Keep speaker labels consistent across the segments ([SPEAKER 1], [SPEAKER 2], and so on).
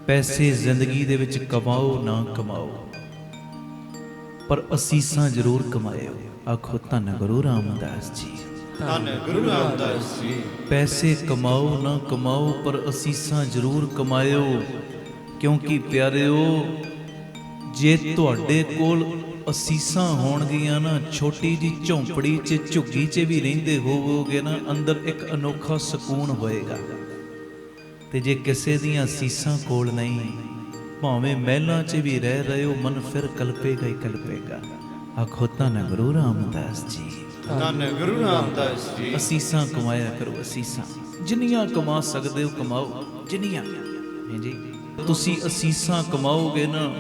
[SPEAKER 1] ਪੈਸੇ ਜ਼ਿੰਦਗੀ ਦੇ ਵਿੱਚ ਕਮਾਓ ਨਾ ਕਮਾਓ, ਪਰ ਅਸੀਸਾਂ ਜ਼ਰੂਰ ਕਮਾਇਓ। ਆਖੋ ਧੰਨ ਗੁਰੂ ਰਾਮਦਾਸ ਜੀ,
[SPEAKER 2] ਧੰਨ ਗੁਰੂ ਰਾਮਦਾਸ ਜੀ।
[SPEAKER 1] ਪੈਸੇ ਕਮਾਓ ਨਾ ਕਮਾਓ, ਪਰ ਅਸੀਸਾਂ ਜ਼ਰੂਰ ਕਮਾਇਓ। ਕਿਉਂਕਿ ਪਿਆਰਿਓ, ਜੇ ਤੁਹਾਡੇ ਕੋਲ ਅਸੀਸਾਂ ਹੋਣਗੀਆਂ ਨਾ, ਛੋਟੀ ਜੀ ਝੌਂਪੜੀ 'ਚ ਝੁੱਗੀ 'ਚ ਵੀ ਰਹਿੰਦੇ ਹੋਵੋਗੇ ਨਾ, ਅੰਦਰ ਇੱਕ ਅਨੋਖਾ ਸਕੂਨ ਹੋਏਗਾ। ਤੇ ਜੇ ਕਿਸੇ ਦੀਆਂ ਅਸੀਸਾਂ ਕੋਲ ਨਹੀਂ, ਭਾਵੇਂ ਮਹਿਲਾਂ 'ਚ ਵੀ ਰਹਿ ਰਹੇ ਹੋ, ਮਨ ਫਿਰ ਕਲਪੇਗਾ ਹੀ ਕਲਪੇਗਾ। ਆਖੋ ਧੰਨ ਗੁਰੂ ਰਾਮਦਾਸ ਜੀ,
[SPEAKER 2] ਧੰਨ ਗੁਰੂ ਰਾਮਦਾਸ ਜੀ।
[SPEAKER 1] ਅਸੀਸਾਂ ਕਮਾਇਆ ਕਰੋ, ਅਸੀਸਾਂ ਜਿੰਨੀਆਂ ਕਮਾ ਸਕਦੇ ਹੋ ਕਮਾਓ, ਜਿੰਨੀਆਂ ਜੀ ਤੁਸੀਂ ਅਸੀਸਾਂ ਕਮਾਓਗੇ ਨਾ,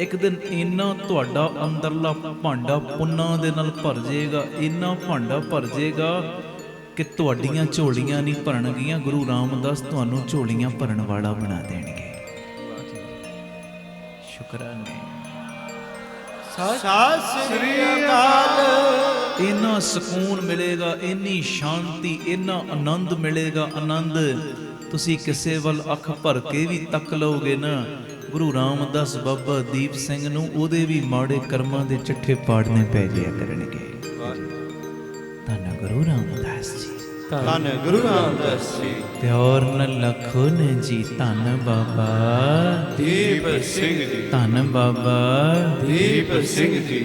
[SPEAKER 1] ਇੱਕ ਦਿਨ ਇੰਨਾ ਤੁਹਾਡਾ ਅੰਦਰਲਾ ਭਾਂਡਾ ਪੁੰਨਾਂ ਦੇ ਨਾਲ ਭਰ ਜਾਏਗਾ, ਇੰਨਾ ਭਾਂਡਾ ਭਰ ਜਾਏਗਾ ਕਿ ਤੁਹਾਡੀਆਂ ਝੋਲੀਆਂ ਨਹੀਂ ਭਰਨਗੀਆਂ, ਗੁਰੂ ਰਾਮਦਾਸ ਤੁਹਾਨੂੰ ਝੋਲੀਆਂ ਭਰਨ ਵਾਲਾ ਬਣਾ ਦੇਣਗੇ। ਸ਼ੁਕਰਾਨੇ।
[SPEAKER 2] ਸਤਿ ਸ੍ਰੀ ਅਕਾਲ।
[SPEAKER 1] ਇੰਨਾ ਸਕੂਨ ਮਿਲੇਗਾ, ਇੰਨੀ ਸ਼ਾਂਤੀ, ਇੰਨਾ ਆਨੰਦ ਮਿਲੇਗਾ। ਆਨੰਦ ਤੁਸੀਂ ਕਿਸੇ ਵੱਲ ਅੱਖ ਭਰ ਕੇ ਵੀ ਤੱਕ ਲਓਗੇ ਨਾ, ਗੁਰੂ ਰਾਮਦਾਸ ਬਾਬਾ ਦੀਪ ਸਿੰਘ ਨੂੰ ਉਹਦੇ ਵੀ ਮਾੜੇ ਕਰਮਾਂ ਦੇ ਚੱਠੇ ਪਾੜਨੇ ਪੈ ਜਾਇਆ ਕਰਨਗੇ। ਧੰਨ ਗੁਰੂ ਰਾਮਦਾਸ ਜੀ,
[SPEAKER 2] ਧੰਨ ਗੁਰੂ ਰਾਮਦਾਸ ਜੀ।
[SPEAKER 1] ਪਿਆਰ ਨਾਲ ਲਖੋ ਨੇ ਜੀ, ਧੰਨ ਬਾਬਾ
[SPEAKER 2] ਦੀਪ ਸਿੰਘ ਜੀ,
[SPEAKER 1] ਧੰਨ ਬਾਬਾ
[SPEAKER 2] ਦੀਪ ਸਿੰਘ ਜੀ।